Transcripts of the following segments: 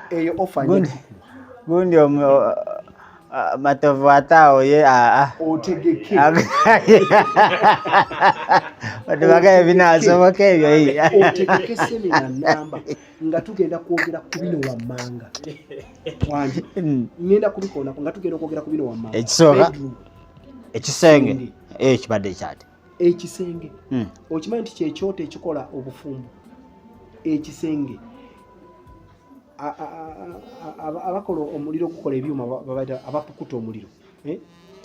eyo offer gundi matovu atao ye otegeke bagaye binasoboka ebyo otegeke semina namba nga tugenda kwogera ku bino wammanga wanje ngenda kubikola nga tugenda kwogera ku bino wammanga ekisooka ekisenge kibadde kyati ekisenge okimanyi nti kyekyoto ekikola obufumbo ekisenge abakola omuliro gukola ebyuma babaita abapukuta omuliro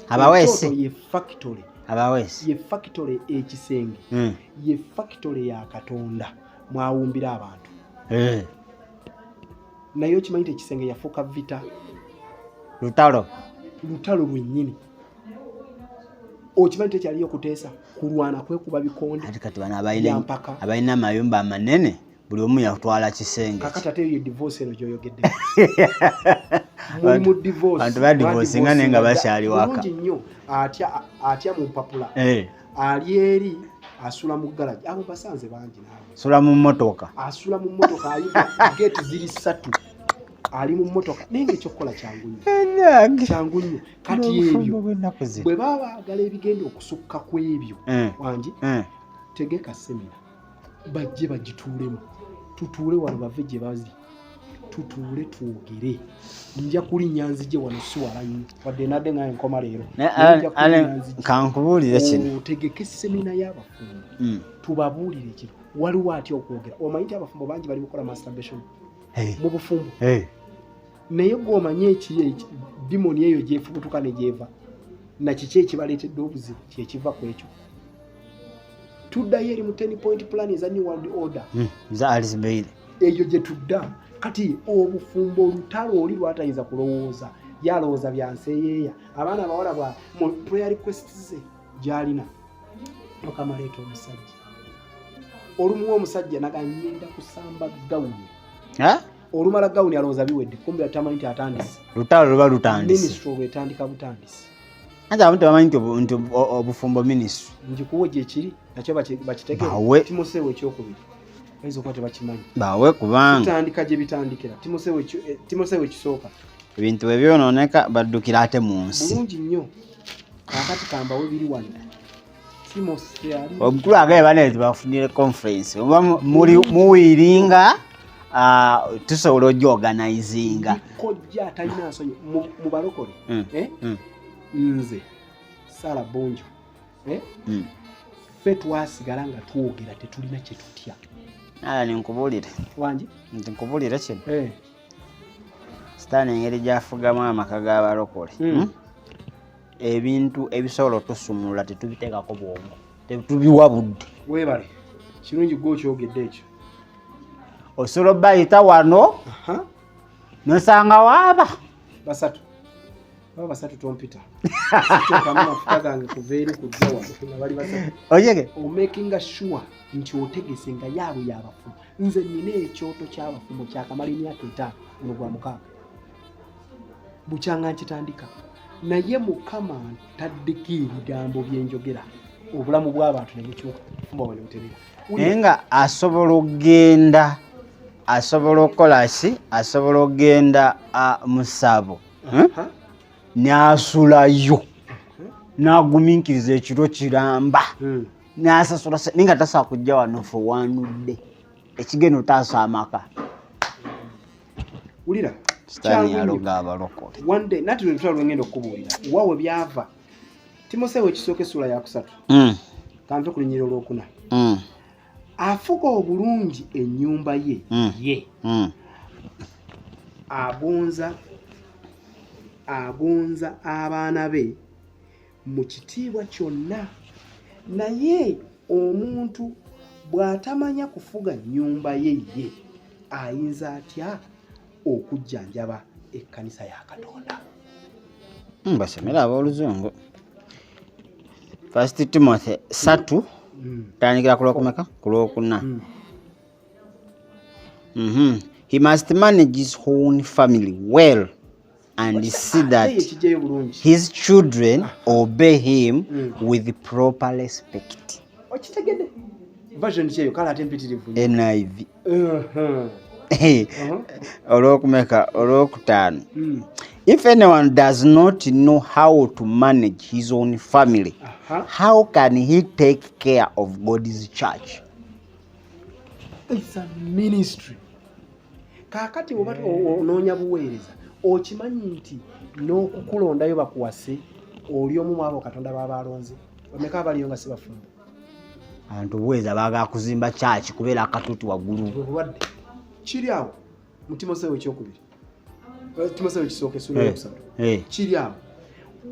abawesi ye factory abawesi ye factory ekisenge ye factory ya Katonda mwawumbira abantu nayo kimanyi ekisenge yafuuka vita lutalo lwennyini okimanyi tekyaliyo kuteesa kulwana kwekuba bikonde ati kati bana abalina amayumba amanene buli omu yatwala kisenge kakati ate ye divorce eno gyoyogedde mu divorce abantu ba divorce ngane nga bakyali waka nnyo atya mu mpapula ali eri asula mu garage abo basanze bangi naawe asula mu mmotoka ayuga gate ziri 3 ali mu mmotoka nenga ekyokukola kyangu nnyo kati ebyo bwe baba baagala ebigenda okusukka ku ebyo wangi tegeka semina bajje bagituulemu tutuule wano bave gye bazi tutuule twogere nja kulinnya nzije wano siwala nnyo wadde nadde nga enkoma leero kankubuulire kino otegeke semina y'abafumbo tubabuulire kino waliwo atya okwogera omanyi nti abafumbo bangi bali mukola masturbation mu bufumbo naye gw'omanye ekiri dimoni eyo gyefubutuka ne gyeva nakiki ekibaleetedde obuzibu kyekiva ku ekyo tuddayo eri mu 10-point plan eza New World Order za Alisbeire eyo gye tudda kati obufumbo olutalo oli lwatayinza kulowooza yalowooza byanseeyeeya abaana abawala bwa mu prayer requests ze gy'alina okamaleeta omusajja olumuwa omusajja naganyenda kusamba gawuni olumala gawuni alowooza biwedde kumbe atamanyi nti atandise lutalo luba lutandise ministry olwetandika butandise anja abantu bamanyi nti obufumbo ministry njikuwe gye kiri nakyo bakitegere timoseewo ekyokubiri ayinza okuba tebakimanyi bawe kubanga tutandika gye bitandikira timoseewo ekisooka ebintu ebyonooneka baddukira ate mu nsi bulungi nnyo kakati kambawe biri wano omukulu agaye baneeti bafunire conference oba muwiringa tusobola ogyoganizinga kojja atalina nsonyi mu balokole nze Sala Bonjo ffe twasigala nga twogera tetulina kye tutya ninkubuulire wangi nti nkubuulire kino sitaani engeri gyafugamu amaka g'abalokole ebintu ebisobola otusumulula tetubiteekako bwongo tetubiwa budde weebale kirungi gw'okyogedde ekyo osobola obbayita wano nosanga waaba basatu baba basatu tompita kama fukagange kuveeri kujja wano nga bali basatu ojege making sure nti otegese nga yaabwe y'abafumbo nze nina ekyoto ky'abafumbo kyakamala emyaka 5 olwo mukaaga bukyanga nkitandika naye mukama ntaddeko ebigambo byenjogera obulamu bw'abantu ne bukyuka bwe buterera naye nga asobola okugenda asobola okukola ki asobola okugenda mu ssabo n'asulayo n'agumiikiriza ekiro kiramba n'asasula naye nga tasobola kujja wano fe wanudde ekigenda otaasa amaka wulira sitaani yaloga abalokole one day nati lwetutalo lwengenda okukubuulira waawe byava timoseewo ekisooka essula yakusatu kanve ku linnyiro olwokuna afuga obulungi ennyumba ye agonza abaana be mu kitiibwa kyonna naye omuntu bw'atamanya kufuga nnyumba ye ayinza atya okujjanjaba ekkanisa ya Katonda basomera ab'oluzungu 1 Timothy 3 tandikira ku lwokumeka ku lwokuna he must manage his own family well and see that his children obey him with proper respect. Okitegedde version kyeyo kala tempitirivu NIV olwokutaano. If anyone does not know how to manage his own family, how can he take care of God's church? It's a ministry. Kakati oba onoonya buweereza okimanyi nti n'okukulondayo bakuwase oli omu mu abo Katonda b'abalonze bameka abaliyo nga si bafumbo. Abantu buweereza baagala kuzimba church kubeera akatuuti waggulu. Obulwadde kiri awo mu Timoseewo ekyokubiri, Timoseewo ekisooka essula eyokusatu kiri awo.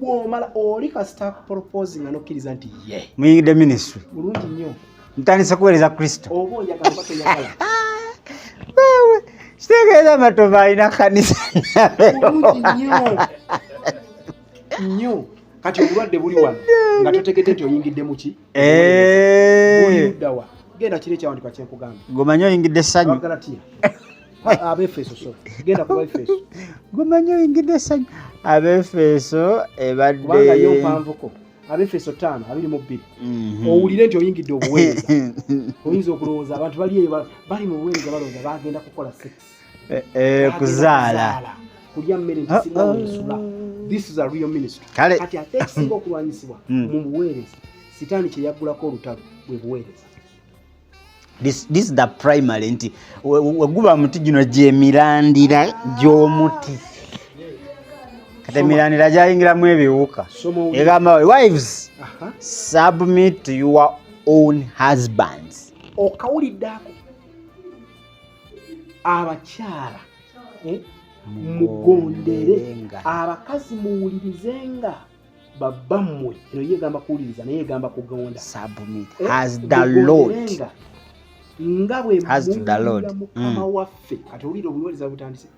Bw'omala oli kasita proposing nga n'okkiriza nti ye muyingidde ministry bulungi nnyo ntandise kuweereza Kristo. Oba oyagala oba toyagala kitegeeza Matovu alina kanisa nnyo. Kati obulwadde buli wano nga totegedde nti oyingidde mu ki? Buliddawa genda kiri ekyawandikwa kyenkugamba. Gomanyi oyingidde essanyu. Galatiya Abefeso genda ku Efeso. Gomanyi oyingidde essanyu. Abefeso ebadde kubanga yo mpanvuko. Abefeso 5:22. Owulire nti oyingidde obuweereza. Oyinza okulowooza abantu bali eyo bali mu buweereza balowooza bagenda kukola sex. Kuzaala. Kulya mmere nti singa ensula. This is a real ministry. Kati ate ekisinga okulwanyisibwa mu buweereza sitaani kye yaggulako olutalo bwe buweereza. This is the primary nti weguba muti gino gyemirandira gy'omuti. Kati emirandira gyayingiramu ebiwuka. Egamba wives submit to your own husbands. Okawulidde ako abakyala mugondere abakazi muwulirizenga babbammwe. Eno yegamba kuwuliriza naye yegamba kugonda. Submit as the Lord. Nga bwe muwulira Mukama waffe. Kati owulira obuweereza butandise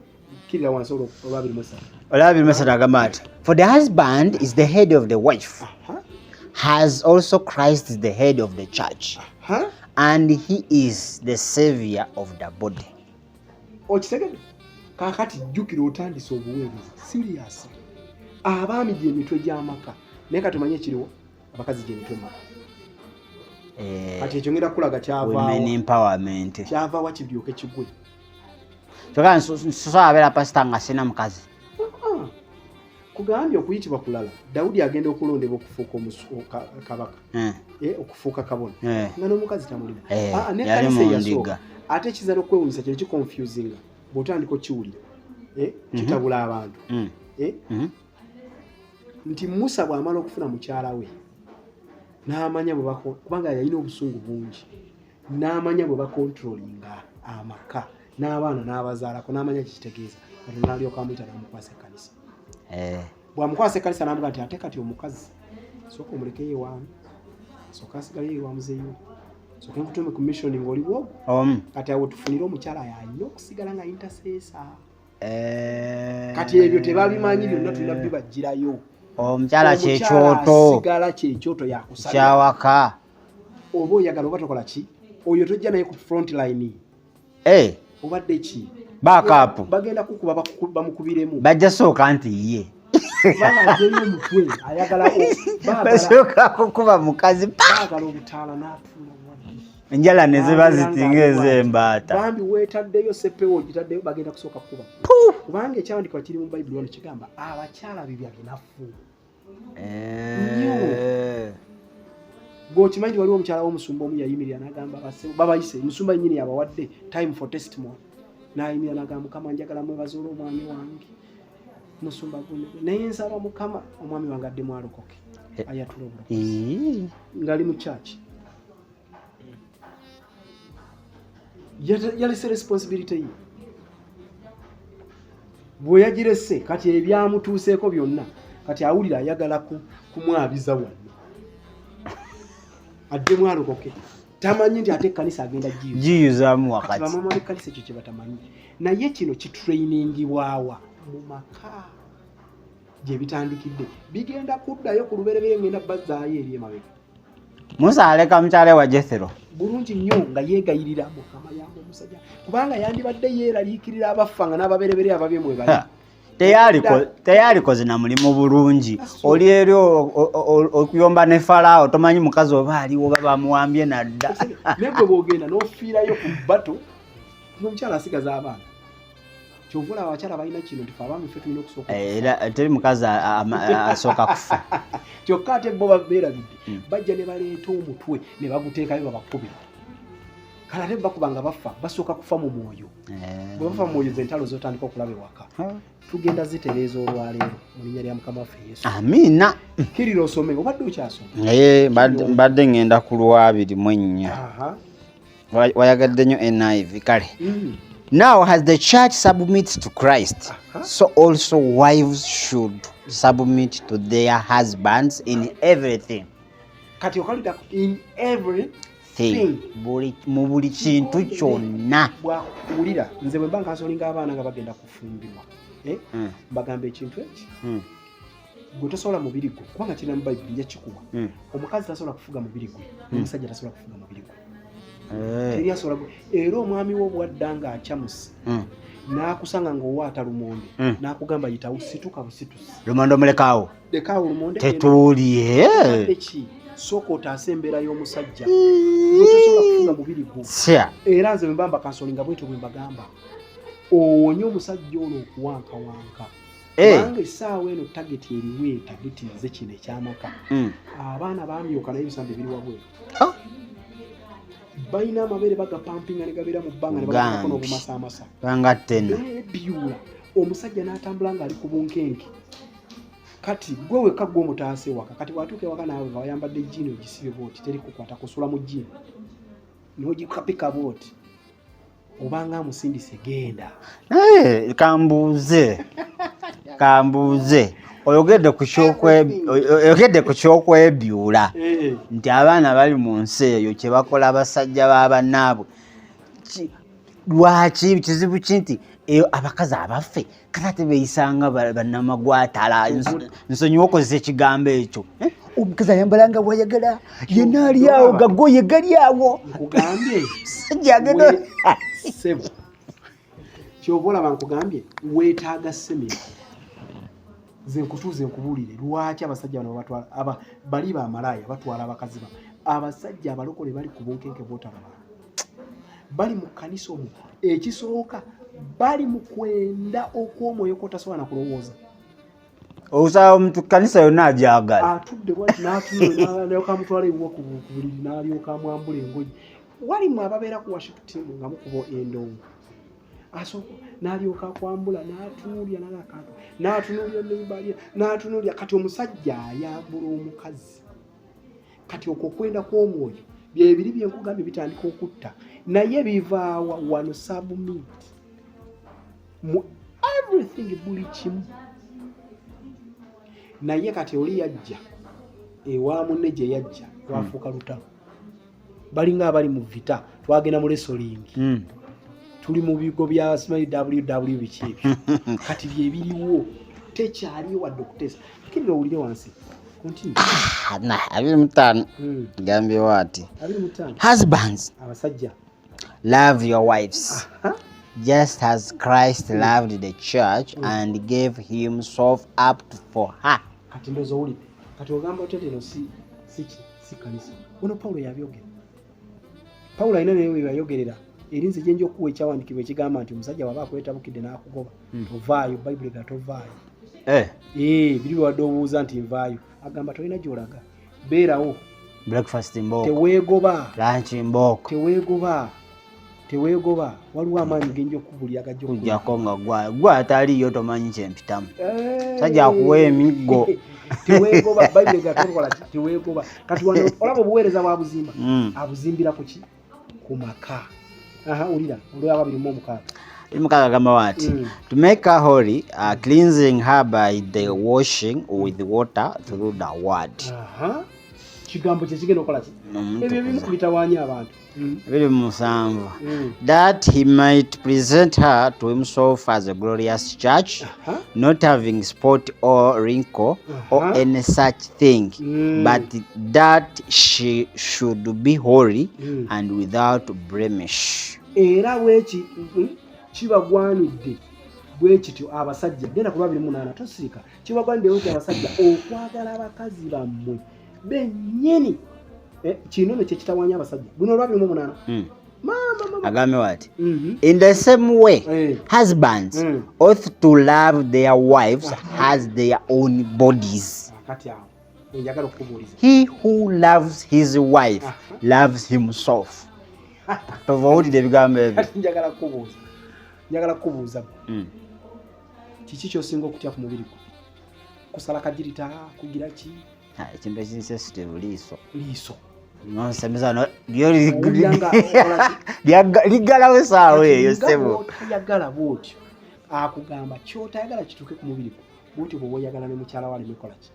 kirira wansi olwabiri agamba ati for the husband is the head of the wife, as also Christ is the head of the church, and he is the savior of the body. Okitegedde? Kakati jjukira otandise obuweereza serious. Abaami gy'emitwe gy'amaka naye katumanye ekiriwo abakazi gy'emitwe maka. Kati ekyo ngenda kulaga women empowerment kyavaawa kiryoke kigwe. Kyokka nsosola abeera pasita nga sina mukazi. Kugambye okuyitibwa kulala. Dawudi agenda okulondebwa okufuuka kabaka. Okufuuka kabona. Nga n'omukazi tamulimu. Ne kanisa eyasooka. Ate ekizala okwewunyisa kino kiconfusinga. Bw'otandika okiwulira. Kitabula abantu. Nti Musa bw'amala okufuna mukyala we n'amanya bwe kubanga yalina obusungu bungi, n'amanya bwe bakontrolinga amaka n'abaana n'abazaalako n'amanya kitegeeza Katonda n'alyoka amuyita n'amukwasa ekkanisa. Bw'amukwasa ekkanisa n'amuga nti ate kati omukazi sooka omuleke yeewaamu, sooka asigale yeewaamu zeeyo, sooka nkutume ku mission ng'oli bwogo. Kati awo tufunire omukyala yalina okusigala nga intercessor. Kati ebyo tebabimanyi byonna tulina bibagirayo. Omukyala kyekyoto sigala kyekyoto yakusala kyawaka. Oba oyagala oba tokola ki oyo tojja naye ku front line. Obadde ki backup bagenda kukuba bamukubiremu bajja sooka nti ye balajeyo omutwe ayagala basooka kukuba mukazi bagala obutaala n'atula enjala ne ziba zitinga ez'embaata bambi weetaddeyo seppewo ogitaddeyo bagenda kusooka kukuba kubanga ekyawandikibwa kiri mu Bayibuli wano kigamba abakyala bibya binafu. Gwokimanyi waliwo omukyala w'omusumba omu yayimirira n'agamba babayise musumba nnyini yabawadde time for testimony n'ayimirira n'agamba Mukama njagala mwebaze olw'omwami wange musumba guno naye nsaba Mukama omwami wange addemu alokoke ayatula obulokozi ng'ali mu church. Yalese responsibility ye bwe yagirese kati ebyamutuuseeko byonna kati awulira ayagala kumwabiza wano adde mwalokoke tamanyi nti ate ekkanisa agenda giyuzaamu wakati bamama b'ekkanisa ekyo kye batamanyi naye kino kitrainingibwawa mu maka gye bitandikidde bigenda kuddayo ku lubereberye ngenda bazzaayo eri emabega. Musa aleka mukyala wa Jethero bulungi nnyo nga yeegayirira Mukama yamba omusajja kubanga yandibadde yeeraliikirira abafanga n'ababereberye ababye mwe bali. Teyalikoze na mulimu bulungi. Oli eri okuyomba ne Farao tomanyi mukazi oba aliwo oba bamuwambye nadda. Nebwe bw'ogenda n'ofiirayo ku bbato omukyala asigaza abaana kyovula abakyala balina kino ntife abaami ffe tulina okusooka era teri mukazi asooka kufa kyokka ate bo beerabidde bajja ne baleeta omutwe ne baguteekayo babakubira kale ate bakubanga bafa basooka kufa mu mwoyo bwe bafa mu mwoyo zentalo zotandika okulaba ewaka tugenda zitereeza olwaleero mu linnya lya mukama waffe Yesu amiina kirira osome obadde okyasoma mbadde ngenda ku Lwabiri mu ennya wayagadde nnyo NIV kale Now, as the church submits to Christ, so also wives should submit to their husbands in everything. Kati okalida in everything. Mu buli kintu kyonna. Bw'awulira nze bwe mba nkasolinga abaana nga bagenda kufumbirwa. Bagamba ekintu eki. Gwe tosobola mubiri gwo kubanga kina mu Bayibuli nja kikuwa. Omukazi tasobola kufuga mubiri gwe, omusajja tasobola kufuga mubiri gwe. Era omwami wo bwaddanga akyamusi n'akusanga ng'owaata lumonde n'akugamba yita usituka busitusi lumonde omulekaawo lekaawo lumonde tetuulye eki sooka otaasa embeera y'omusajja tosobola kufuga mubiri gwo era nze bwe mbamba kansolinga bwetyo bwe mbagamba owonye omusajja ono okuwankawanka kubanga essaawa eno tageti eriwe tageti nze kino ekyamaka abaana baamyoka naye ebisambi biri wabweru balina amabere bagapampinga ne gabeera mu bbanga ne bagakako n'obumasaamasa ebyula omusajja n'atambula ng'ali ku bunkenke kati gwe wekka gwe omutaase waka kati watuuka ewaka naawe nga wayambadde jjiini ogisibe bwoti teri kukwata kusula mu jjiini n'ogikapika bwoti obanga amusindise genda kambuuze oyogedde ku kyokwebyula nti abaana bali mu nsi eyo kye bakola abasajja b'abannaabwe lwaki kizibu ki nti eyo abakazi abaffe kati ate beeyisanga bannamagwatala nsonyiwa okozesa ekigambo ekyo omukazi ayambalanga bwayagala yenna ali awo gagoye gali awo nkugambye sebo kyoba olaba nkugambye weetaaga semira ze nkutuuze nkubuulire lwaki abasajja bano batwala bali bamalaaya batwala abakazi ba abasajja abalokole bali ku bunkenke bw'otalaba bali mu kkanisa omwo ekisooka bali mu kwenda okw'omwoyo k'otasobola na kulowooza osaba omuntu kkanisa yonna agyagala atudde bwati n'alyoka amutwala ebiwa ku buliri n'alyoka amwambula engoye walimu ababeera ku worship team nga mukuba endongo asooka n'alyoka akwambula n'atunuulya n'akato n'atunuulya n'ebibalya n'atunuulya kati omusajja ayambula omukazi kati okwo kwenda kw'omwoyo byebiri byenkugambye bitandika okutta naye bivaawa wano submit mu everything buli kimu naye kati oli yajja ewa munne gye yajja twafuuka lutalo balinga abali mu vita twagenda mu wrestling tuli mu bigo bya WW biki ebyo kati byebiriwo tekyaliyo wadde okuteesa kirira owulire wansi abiri mutaano gambye waati husbands abasajja love your wives just as Christ loved the church and gave himself up for her. Kati ndozo uli kati ogamba otete no si kanisa ono Paulo yabyogera Paulo ayina naye yayogerera erinze gyenjo kuwe kyawandikibwa ekigamba nti omusajja waba akwetabukidde n'akugoba tovaayo Bible gatovaayo biri wadde obuuza nti nvaayo agamba tolina gy'olaga beerawo breakfast mboko teweegoba lunch mboko teweegoba waliwo amaanyi genjo okubulya gajjo kujjako nga gwa ataliyo tomanyi kyempitamu sajja akuwa emiggo teweegoba Bible gatokola teweegoba kati wano olaba obuweereza bwabuzimba abuzimbira kuki ku maka ulira olwa 26 Mukaka gamba wati to make her holy, cleansing her by the washing with water through the word. Kigambo kye kigenda okola ki? Ebyo bimu kubitawaanya abantu. Biri musanvu. That he might present her to himself as a glorious church, not having spot or wrinkle or any such thing, but that she should be holy and without blemish. Era wechi kibagwanidde bwe kityo abasajja genda ku 28 tosirika kibagwanidde wechi abasajja okwagala abakazi bammwe bennyini kino ne kye kitawanya abasajja guno 28 Agame what? In the same way, husbands ought to love their wives as their own bodies. He who loves his wife loves himself. Njagala kubuuza kiki ky'osinga okutya ku mubiri gwo? Kusala kagirita, kugira ki? Ekintu ekinsensitive liiso. Liiso. Ligalawo saawa eyo ssebo. Toyagala bw'otyo. Akugamba ky'otayagala kituuke ku mubiri gwo. Bw'otyo bw'oba oyagala ne mukyala wo aleme ki?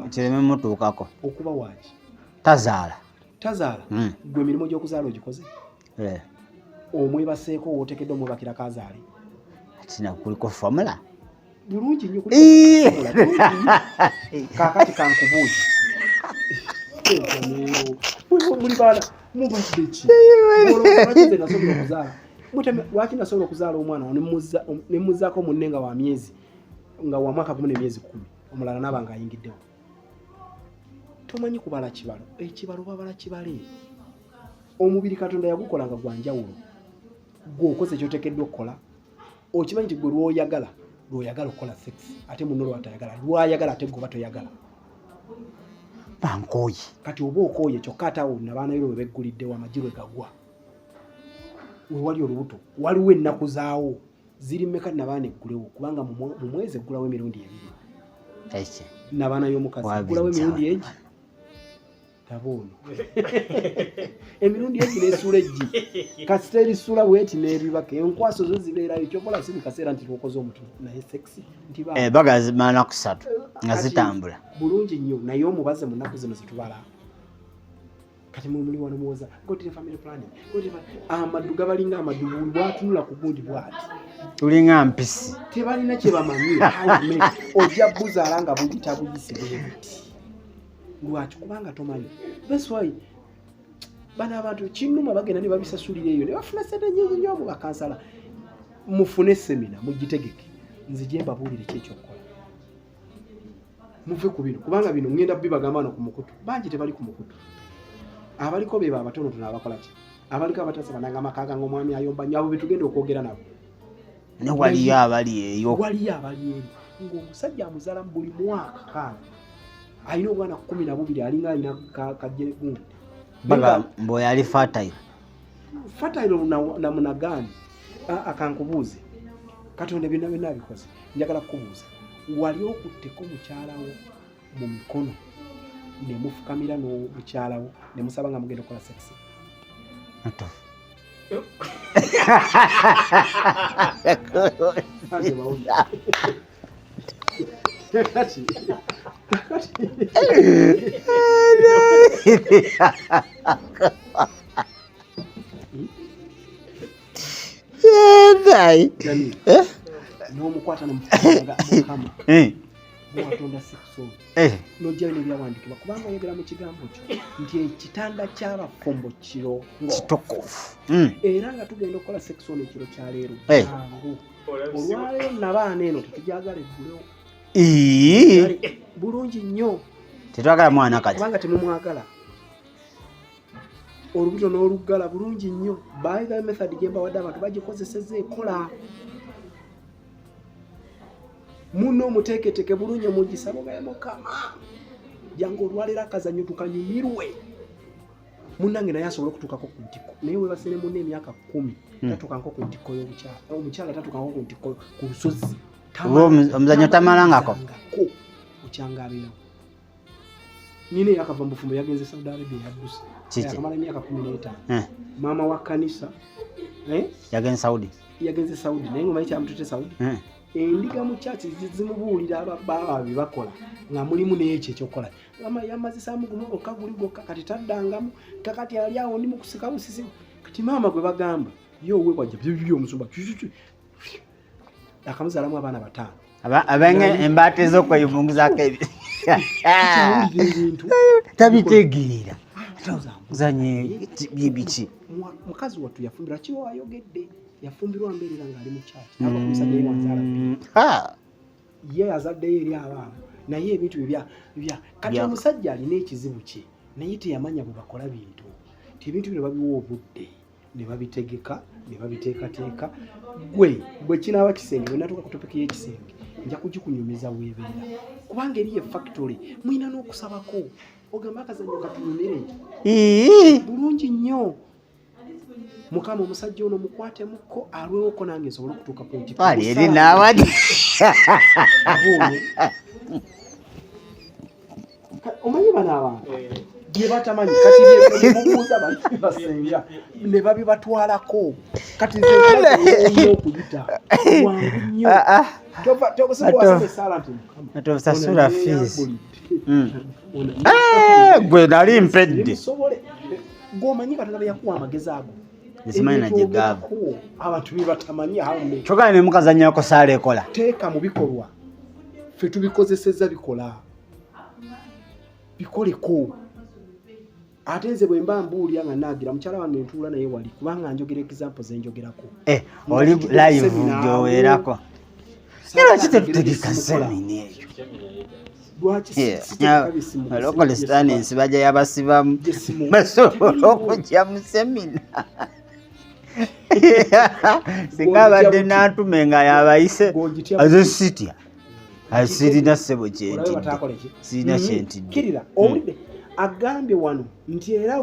Kireme mutuukako. Okuba waaki? Tazaala. Gwe emirimu gy'okuzaala ogikoze? Omwebaseeko w'otekedde omwebakira kazaale. Tina kuliko formula. Bulungi nnyo kuliko formula. Kaakati kankubuuze. Muli baana mubadde ki? Lwaki nasobola okuzaala omwana ne muzzaako munne nga wa myezi nga wa mwaka gumu n'emyezi 10 omulala n'aba ng'ayingiddewo. Tomanyi kubala kibalo. Ekibalo babala kibale. Omubiri Katonda yagukola nga gwa njawulo. Gwe okoze ky'oteekeddwa okukola. Okimanyi nti gwe lw'oyagala okukola sex ate munno lw'atayagala. Lw'ayagala ate gwe oba toyagala. Bankooye. Kati oba okooye kyokka ate awo n'abaana bwe begguliddewo amagi lwe gagwa. We wali olubuto waliwo ennaku zaawo ziri mmeka nabaana eggulewo kubanga mu mwezi eggulawo emirundi 2. Nabaana y'omukazi eggulawo emirundi egi. Tabono. Emirundi egi n'esula eggi. Kasita erisula bweti n'ebibaka enkwaso zo zibeerayo ekyokola si mu kaseera nti lwokoze omuntu naye sexy nti baga zimaana kusatu nga zitambula. Bulungi nnyo naye omubaze mu nnaku zino zitubala. Kati muli wano muwoza gotire family planning. Amaddu gabalinga amaddu bwatunula ku gundi bwati. Tulinga mpisi. Tebalina kye bamanyi. Ojja buzaala nga bugita buyisibwe buti. Lwaki kubanga tomanyi. That's why bana abantu kinnuma bagenda ne babisasulira eyo ne bafuna sente nnyingi nnyo mu bakansala. Mufune semina mugitegeke. Nzije mbabuulire kyekyokola. Muve ku bino kubanga bino ngenda bibagamba no ku mukutu. Bangi tebali ku mukutu. Abaliko beba abatono tunabakola ki? Abaliko abatasa bananga makaga ng'omwami ayomba nyabo bitugenda okwogera nabo. Ne waliyo abali eyo. Ng'omusajja amuzala buli mwaka kaana. Ayina obwana 12 alinga alina kajje gundi. Baga mbo yali fertile. Fertile na munagani. Akankubuuze. Katonda byonna bikoze. Njagala kukubuuza. Wali okutteko mukyala wo mu mikono ne mufukamira no mukyala wo ne musaba nga mugenda kola sex. Ato. Jamil. N'omukwata n'omufanga mukama. Bw'atonda sexual. N'ojja ne byawandikibwa kubanga oyogera mu kigambo kyo nti ekitanda ky'abafumbo kiro kitokofu. Era nga tugenda okukola sexual ekiro kya leero. Olwaleero nabaana eno tetujagala eggulewo. Bulungi nnyo. Tetwagala mwana kati. Kubanga temumwagala. Olubuto n'oluggala bulungi nnyo. By the method gye mbawadde abantu bagikozesezza ekola. Muno muteeketeke bulungi mugisabo ga Mukama. Jangu olwaleero akazannyo tukanyumirwe. Munnange naye asobola okutuukako ku ntiko. Naye we basene munne emyaka 10 tatuukanko ku ntiko y'obukyala. Omukyala tatuukanko ku ntiko ku lusozi. Omuzannyo tamalangako. Mukyanga abeerawo. Nyine yakava mu Bufumbo yagenze Saudi Arabia yadduse. Yakamala emyaka 15. Maama wa kanisa yagenze Saudi. Yagenze Saudi naye ngomanyi kyamutute Saudi. Endiga mu church zimubuulira ababa bibakola nga mulimu n'ekyo ekyokola. Mama yamazisaamu gumu okaguli gokka kati taddangamu kakati ali awo ndi mu kusika busisi. Kati maama gwe bagamba yo we kwajja byo omusumba. Akamuzaalamu abaana 5. Abenge embate ez'okweyunguzaako ebintu tabitegeera. Zanye bibiki. Mukazi wattu yafumbira kiwa ayogedde. Yafumbirwa mbeerera ng'ali mu kyaki. Aba kumusajja ye wanzaala. Ye azaddeyo eri abaana. Naye ebintu bya kati omusajja alina ekizibu kye. Naye teyamanya bwe bakola bintu. Ebintu bino babiwa obudde. ne babitegeka ne babiteekateeka gwe kinaaba kisenge bwe natuuka ku topiki y'ekisenge nja kugikunyumiza weebeera kubanga eriyo factory mulina n'okusabako ogamba akazannyo katunyumire bulungi nnyo mukama omusajja ono mukwatemukko alwewoko nange nsobole okutuuka ku nti eri naawadi omanyi bano abantu bye batamanyi kati byemubuuza basenga ne babibatwalako kati nze okuyita wangu nnyo atosasula fees gwe nali mpedde gwomanyi katonda beyakuwa amagezi ago esimanyi najegaava abantu bebatamanyi kyokka ne mukazanyako saala ekola teeka mu bikolwa ffe tubikozesezza bikola bikoleko ate nze bwe mba mbuulya nga naagira mukyala wange ntuula naye wali kubanga njogera example zenjogerako oli live gyoweerako era kitetutegeka semina eyo local standings bajja yabasibamu basobola okujja mu semina singa abadde n'antume nga yabayise aze sitya sirina ssebo kyentidde sirina kyentidde owulidde agambye wano nti era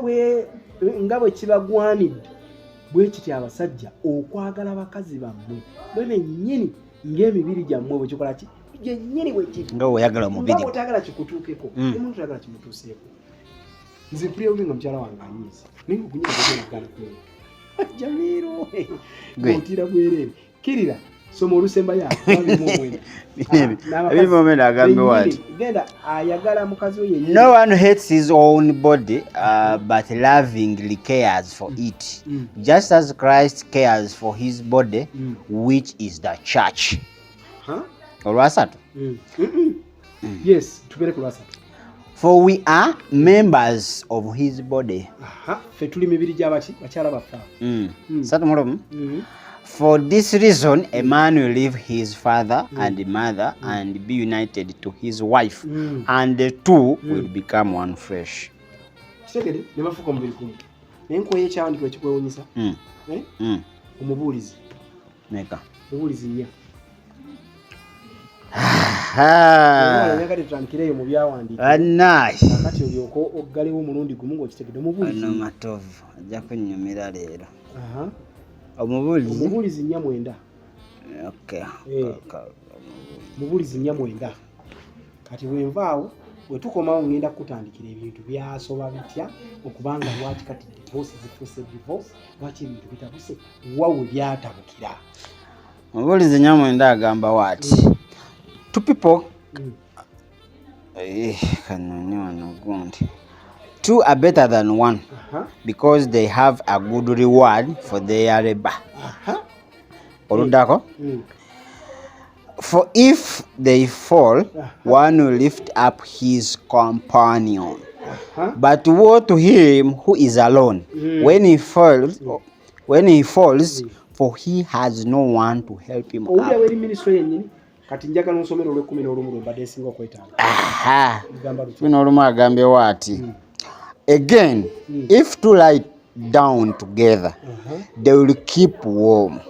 nga bwe kibagwanidde bwe kiti abasajja okwagala bakazi bammwe bwe bennyini ng'emibiri gyammwe bwe kikola ki gyennyini bwe kiti nga weoyagala omubiri nga otayagala kikutuukeko omuntu oyagala kimutuuseeko nze mpulira bubi nga mukyala wange anyiiza naye okunyiizaagala kwere Jamil gwotira bwerere kirira soma olusemba no one hates his own body but lovingly cares for it just as Christ cares for his body which is the church. Olwasatu yes tugere ku lwasatu for we are members of his body. Ffe tuli mibiri gy'abaki bakyala baffe satu mulomu. For this reason, a man will leave his father and mother and be united to his wife, and the two will become one flesh. Kitegede ne bafuuka mubiri gumu. Naye nkoye ekyawandikibwa kikwewuunyisa omubuulizi meka omubuulizi nnyo kati tutandikiraeyo mu byawandiika kati olyoka oggalewo omulundi gumu ng'okitegedde omubuulizi matovu ajja kunnyumira leero. Omubuulizi nnya mwenda. Omubuulizi nnya mwenda. Kati bwenvaawo bwe tukomawo ngenda kutandikira ebintu byasoba bitya okubanga lwaki kati divorce zifuuse divorce lwaki ebintu bitabuse wawe byatabukira. Omubuulizi nnya mwenda agamba waati two people kanoni wano gundi two are better than one because they have a good reward for their labor. Oludako? For if they fall, one will lift up his companion. But woe to him who is alone when he falls, for he has no one to help him up. Kati njagala nsomero olw'ekkumi n'olumu lwe mbadde nsinga okwetaaga. Ekkumi n'olumu agambye waati. Again, if two lie down together, they will keep warm.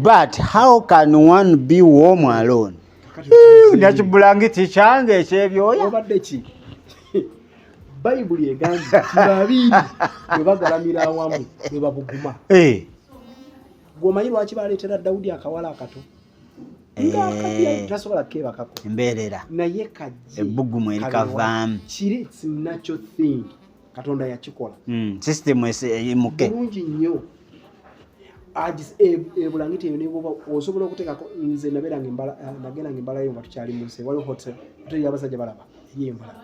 But how can one be warm alone? Nakibulangiti kyange ekyebyoya. Obadde ki? Bayibuli egambye babiri bwe bagalamira awamu bwe babuguma. Gw'omanyi lwaki baleetera Dawudi akawala akato? Tasobola kebakako embeerera naye kajje ebbugumu erikavaamu kiri it's natural thing Katonda yakikola system eyimuke bulungi nnyo ebulangiti eyo neboba osobola okuteekako nze nageranga embalayo nga tukyali mu nsi waliwo hotel abasajja balaba eyembala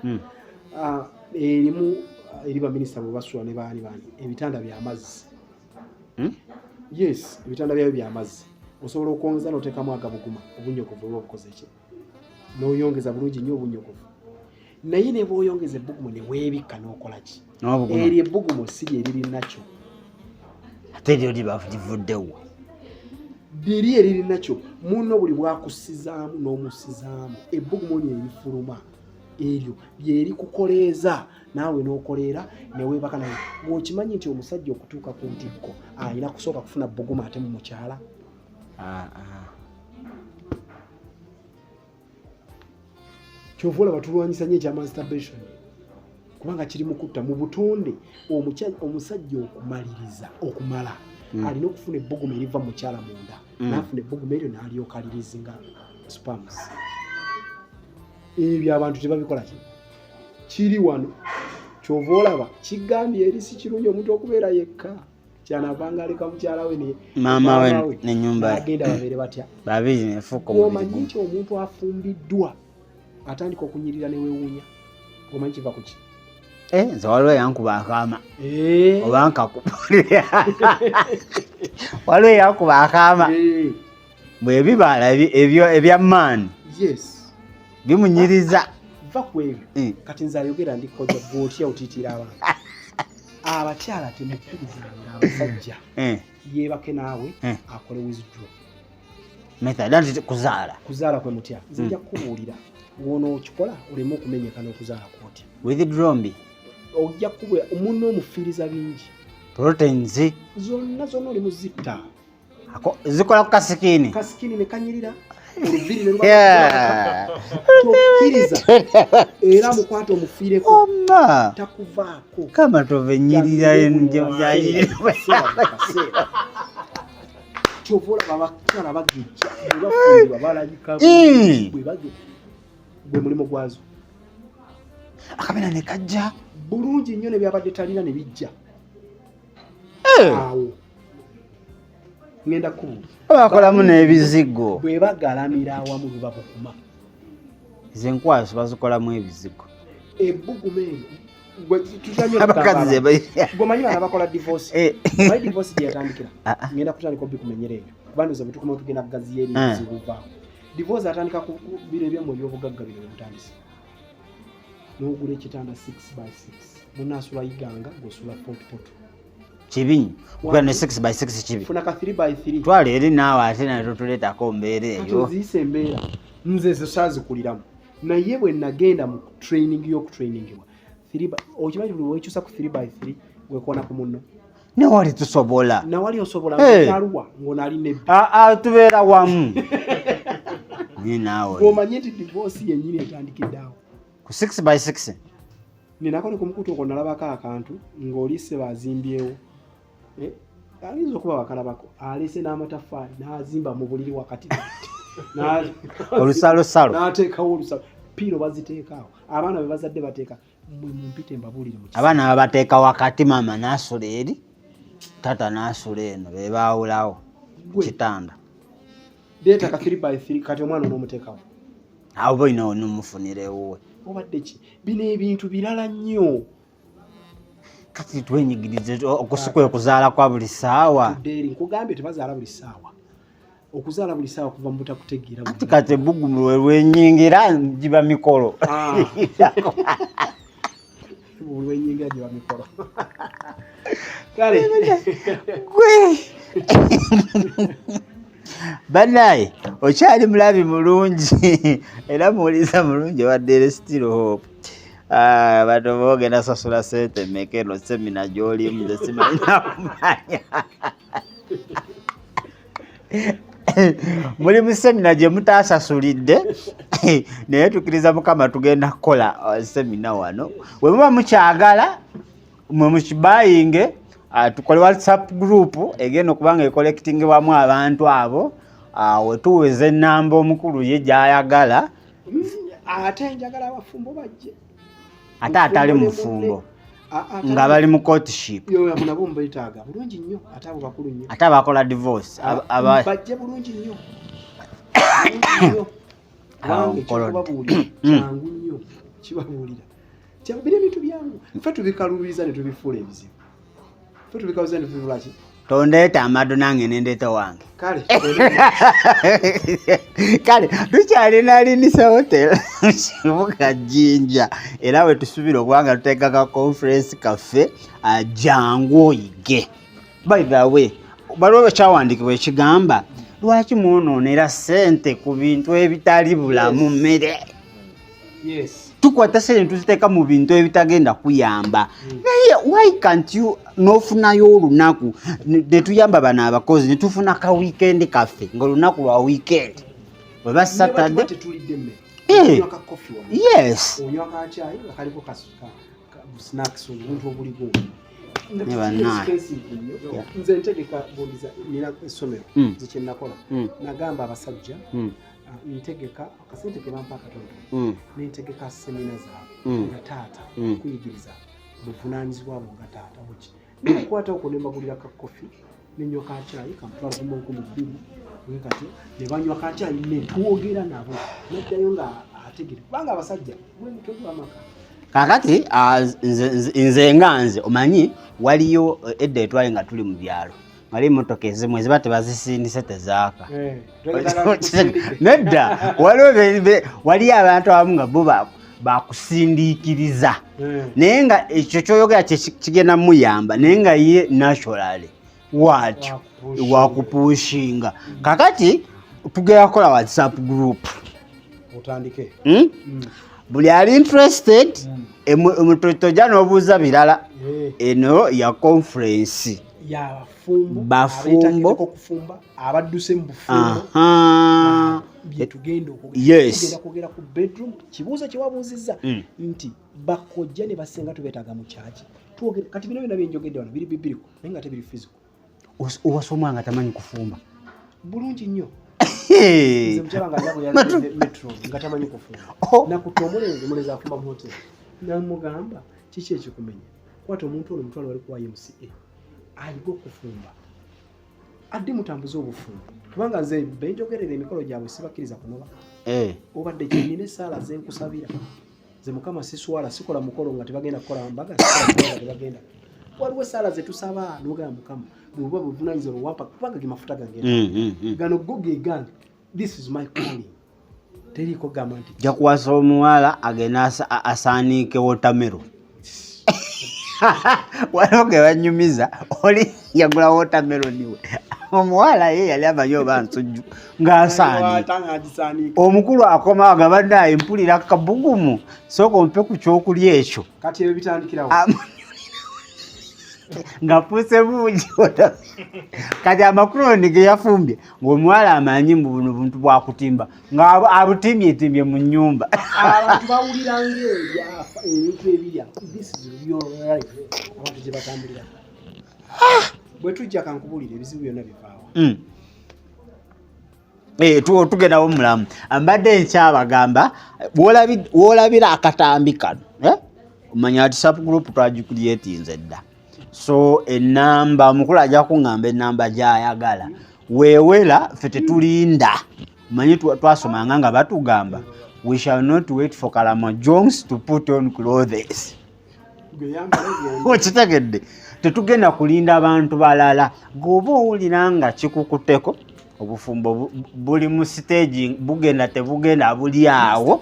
erimu eri baminisita bwe basula ne baani ebitanda by'amazzi yes ebitanda byayo by'amazzi osobola okwongeza n'oteekamu agabuguma obunyogovu oba obukoze ki n'oyongeza bulungi nnyo obunyogovu naye ne bw'oyongeza ebbugumu ne weebikka n'okola ki eryo ebbugumu si lye eriri nakyo ate eryo livuddewo liri eriri nakyo munno buli bwakussizaamu n'omussizaamu ebbugumu lyo erifuluma eryo byeri kukoleeza naawe n'okoleera ne weebaka naye ng'okimanyi nti omusajja okutuuka ku ntikko alina kusooka kufuna bbuguma ate mu mukyala. Kyova olaba tulwanyisa nnyo ekya masturbation kubanga kiri mu kutta mu butonde omusajja okumala alina okufuna ebbuguma eriva mu mukyala munda n'afuna ebbuguma eryo n'alyoka alirizinga spams. Ebyo abantu tebabikola kiri wano. Kyova olaba kigambye eri si kirungi omuntu okubeera yekka kyanavanga aleka mukyala we ne maama we n'ennyumba agenda babeere batya babiri nefuuka omanyi nti omuntu afumbiddwa atandika okunyirira ne weewuunya omanyi kiva kuki nze waliwo yankuba akaama oba nkakupulira waliwo yankuba akaama bwe bibala ebya maani bimunyiriza va ku ebyo kati nze ayogera ndikoja bw'otya otiitira abantu abakyala temukkirizanga abasajja yeebake naawe akole withdraw method anti kuzaala kwe mutya nze nja kukubuulira wono okikola oleme okumenyeka n'okuzaala kwotya withdraw mbi ojja kubula omunno omufiiriza bingi proteins zonna oli muzitta zikola ku kasikini ne kanyirira oluviri ne tokkiriza era mukwata omufiireko takuvaako kama tovenyirira kyova olaba abakyala bagejja bwebafumbirwa balabika bwe mulimo gwazo akamena ne kajja bulungi nnyo ne byabadde talina ne bijja awo ngenda kubuuza bakolamu n'ebizigo bwe bagalamira awamu bwe babukuma ze nkwaso bazikolamu ebizigo ebbuguma eryo gwemanyi bana bakola divorce bayi divorce gye yatandikira ngenda kutandika obikumenyera ebyo kubanduza bwe tukoma tugenda kugaziya eri zibuvaawo divorce atandika ku biro ebyemu ebyobugagga bino butandisa n'ogula ekitanda 6x6 munaasula yiganga gwesula potopoto kibinyi kuba ne 6x6 kibi funa ka 3x3 twale eri naawe ate nayo tuleetako mbeera eyo ziisa embeera nze zesaazikuliramu naye bwe nagenda mu training y'okutrainingibwa okimanyi buli weekyusa ku 3x3 weekona ku munno newali tusobola nawali osobola nkaluwa ng'onaali nebbi tubeera wamu ni naawe ng'omanyi nti divorce yennyini etandikidde awo ku 6x6 ninako ne ku mukutu okwo nalabako akantu ng'olise bazimbyewo ayinza okuba bakalabako alese n'amataffaali n'azimba mu buliri wakati olusalosalo n'ateekawo olusalo piiro baziteekaawo abaana be bazadde bateeka mumpite mbabuulire mu abaana babateeka wakati mama n'asula eri tata n'asula eno be baawulawo kitanda deetaka 3x3 kati omwana onoomuteekawo awo boyina onumufunira ewuwe obadde ki bino ebintu birala nnyo kati twenyigirize okusukwe okuzaala kwa buli ssaawa nkugambye tebazaala buli ssaawa okuzaala buli ssaawa kuva mu butakutegeera ati kati ebbugumu lwenyingira giba mikolo lwenyingira giba mikolo kale bannaye okyali mulabi mulungi era muwuliza mulungi wadde still hope bano boogenda sasula sente mmeka eno semina gy'olimu nze simalina kumanya muli mu semina gye mutaasasulidde naye tukkiriza mukama tugenda kukola semina wano bwe muba mukyagala mwe mukibayinge tukole whatsapp group egenda okubanga ecollectingibwamu abantu abo wetuweza ennamba omukulu ye gy'ayagala ate njagala abafumbo bajje ate atali mufumbo nga bali mu courtship nabo mbeetaaga bulungi nnyo ate abo bakulu nnyo ate abakola divorce bajje bulungi nnyo kibabuulira kyangu nnyo kibabuulira biri ebintu byangu ffe tubikaluubiriza ne tubifuula ebizibu ffe tubikaluubiriza ne tubifuula ki tondeeta amado nange nendeeta wange kale tukyalina linisa hotel mukibuga Jinja era we tusubira okubanga tuteekaka conference kaffe jangu oyige by the way baliwo ekyawandiikibwa ekigamba lwaki mwonoonera ssente ku bintu ebitali bulamu mmere tukwata sente tuziteeka mu bintu ebitagenda kuyamba naye why can't you nofunayo olunaku ne tuyamba bano abakozi ne tufuna ka weekend kaffe ng'olunaku lwa weekend bwe ba Saturday yes snacks omuntu obuligo nze ntegeka bondiza nina essomero zikyennakola nagamba abasajja ntegeka akasente ke bampa akatono nentegeka semina zaabwe nga taata kuyigiriza buvunaanyizibwa bwo nga taata buki nekukwata okwo nembagulira ka kofi nenywa ka caayi kamutwala ku 200 kati ne banywa ka caayi netwogera nabo naddayo nga ategere kubanga abasajja bwemutwe gw'amaka kakati nze nganze omanyi waliyo edda etwali nga tuli mu byalo wali emmotoka ezimu eziba tebazisindise tezaaka nedda waliyo abantu abamu nga bo bakusindiikiriza naye nga ekyo kyoyogera kigenda muyamba naye nga ye naturally watyo wakupushinga kakati tugenda kukola WhatsApp group otandike buli ali interested tojja n'obuuza birala eno ya conference bafumbo okufumba abadduse mu bufumbo byetugenda okugenda ku bedroom kibuuzo kyewabuuzizza nti bakojja ne basenga tubeetaaga mu kyaki kati bino byonna byenjogedde wano biri bibiriko naye nga tebiri physical owasa omwana nga tamanyi kufumba bulungi nnyo nze mukyala nga njabo yali metro nga tamanyi kufumba nakuta omulenzi afumba mu hoteli namugamba kiki ekikumenya kwata omuntu ono mutwalo wali kuwa MCA ayiga okufumba adde mutambuze obufumbo kubanga nze benjogerera emikolo gyabwe sibakkiriza kunoba obadde kyenina esaala zenkusabira ze mukama siswala sikola mukolo nga tebagenda kukola mbaga tebagenda waliwo esaala zetusaba nogamba mukama bwebuba buvunanyizibwa bwewampa kubanga ge mafuta gange gano go ge gange this is my calling teriiko gamba nti jakuwasa omuwala agenda asaaniike wotamero waliwo ge banyumiza oli yagula wotameroni we omuwala ye yali amanyi oba nsujju ng'asaaniika omukulu akoma agabadde empulira kabugumu sooka ompe ku kyokulya ekyo kati ebyo bitandikirawo ngafuuse bungi kati amakuloni ge yafumbye ng'omuwala amanyi mu buno buntu bwakutimba ng'abutimbye mu nnyumba abantu bawulira ng'ebyafa ebintu ebirya this is your life abantu gye batambulira bwe tujja kankubulira ebizibu byonna bivaawo tugendawo mulamu mbadde nkyabagamba w'olabira akatambi kano omanya ati sub group twagikulyetiinze dda so enamba omukulu ajja kuŋŋamba enamba gy'ayagala weewera ffe tetulinda manyi twasomanga nga batugamba we shall not wait for Kalama Jones to put on clothes okitegedde tetugenda kulinda abantu balala gwoba owulira nga kikukuteko obufumbo buli mu stage bugenda tebugenda buli awo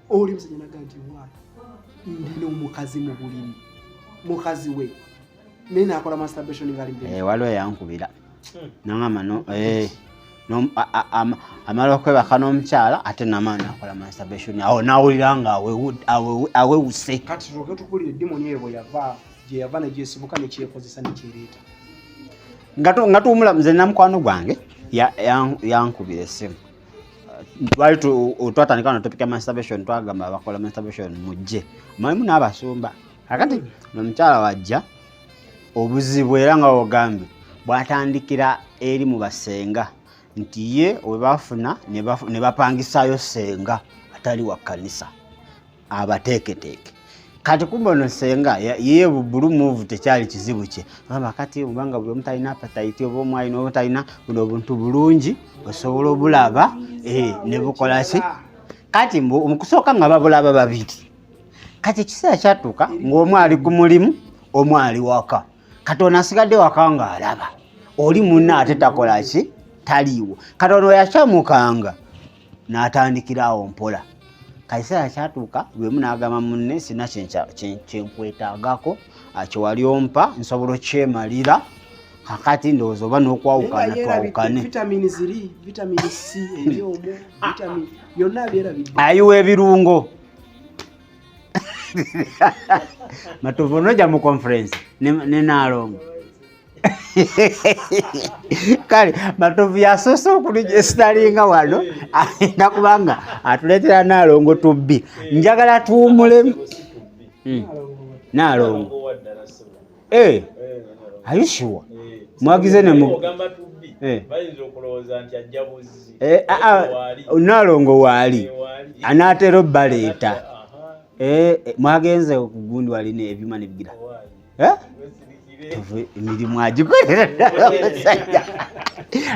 oli musajja naganti ndina omukazi mu bulimi mukazi we naye naakola masturbation ngaali waliwo yankubira nangamba amala okwebaka n'omukyala ate namaani akola masturbation awo nawulira nga awewuse kati tuloke tukulire demoni eyo gye yava negyesibuka nekyekozesa nekyereeta nga tuwumula nze namukwano gwange yankubira essimu twali twatandika na topic ya masturbation twagamba abakola masturbation mujje mwalimu n'abasumba kakati nomukyala wajja obuzibu era nga ogambye bwatandikira eri mu basenga nti ye webafuna ne bapangisayo senga atali wa kkanisa abateeketeeke kati kumbono senga ye bulu move tekyali kizibu kye aba kati mubanga buli omuntu alina appetite oba omwalina oba talina buno obuntu bulungi osobola obulaba ne bukola ki kati omukusooka nga babulaba babiri kati ekiseera kyatuuka ng'omu ali ku mulimu omu ali waka kati ono asigadde waka nga alaba oli munna ate takola ki taliiwo kati ono yakyamukanga n'atandikirawo mpola kaisera kyatuuka lwemu n'agamba munne sina kyenkwetaagako kiwali ompa nsobola okyemalira kakati ndowooza oba n'okwawukana twawukane. Vitamini ziri, vitamini C eryomu, vitamini byonna byerabidde. Ayiwa ebirungo. Matovu onojja mu conference ne Naalongo. Kale Matovu yasoose okuligestalinga wano ayina kubanga atuleetera Naalongo tubbi. Njagala tuwumulemu. Naalongo. Are you sure? Mwagize ne mu bayinza okulowooza nti ajja buzzi. Naalongo waali anaatera baleeta. Mwagenze okugundi wali n'ebyuma n'ebigira. Emirimu agikolera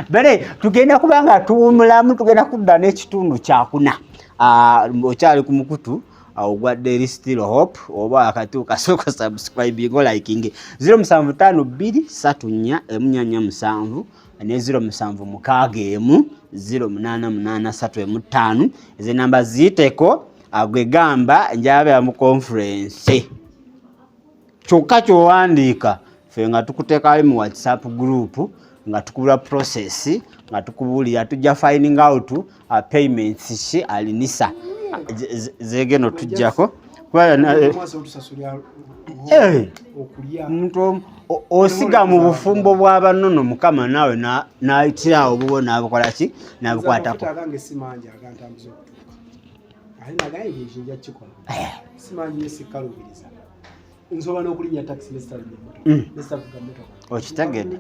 bale tugenda kubanga tuwumulamu, tugenda kudda n'ekitundu kyakuna. Okyali ku mukutu ogwa Daily Still Hope oba akatuuka sooka subscribing o liking 0752344447 ne 0776108835 ezo namba ziyiteko agwegamba njaba mu conference kyokka kyowandiika fe nga tukuteeka mu WhatsApp group nga tukubula process nga tukubulira tujja finding out payments ki alinisa zegeno tujjako muntu osiga mu bufumbo bw'abanono Mukama naawe n'ayitirawo obubo n'abukola ki n'abukwatako. Okitegedde.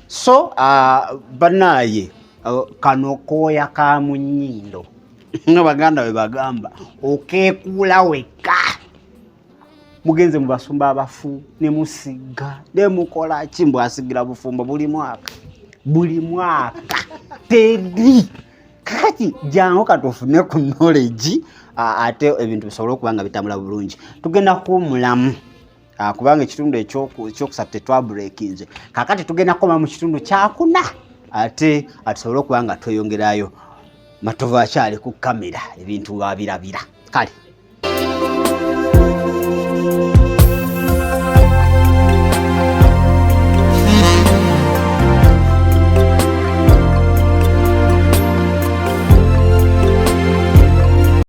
So bannaaye kano kooya ka mu nnyindo Baganda we bagamba okeekuula wekka. Mugenze mu basumba abafu ne musiga ne mukola ki mbwasigira bufumbo buli mwaka teri kati jangu katufune ku knowledge ate ebintu bisobola okubanga bitambula bulungi. Tugenda kumulamu kubanga ekitundu ekyokusatu twabreakinze kakati tugenda koma mu kitundu kyakuna ate atusobola okubanga tweyongerayo. Matovu akyali ku kamera ebintu wabirabira kale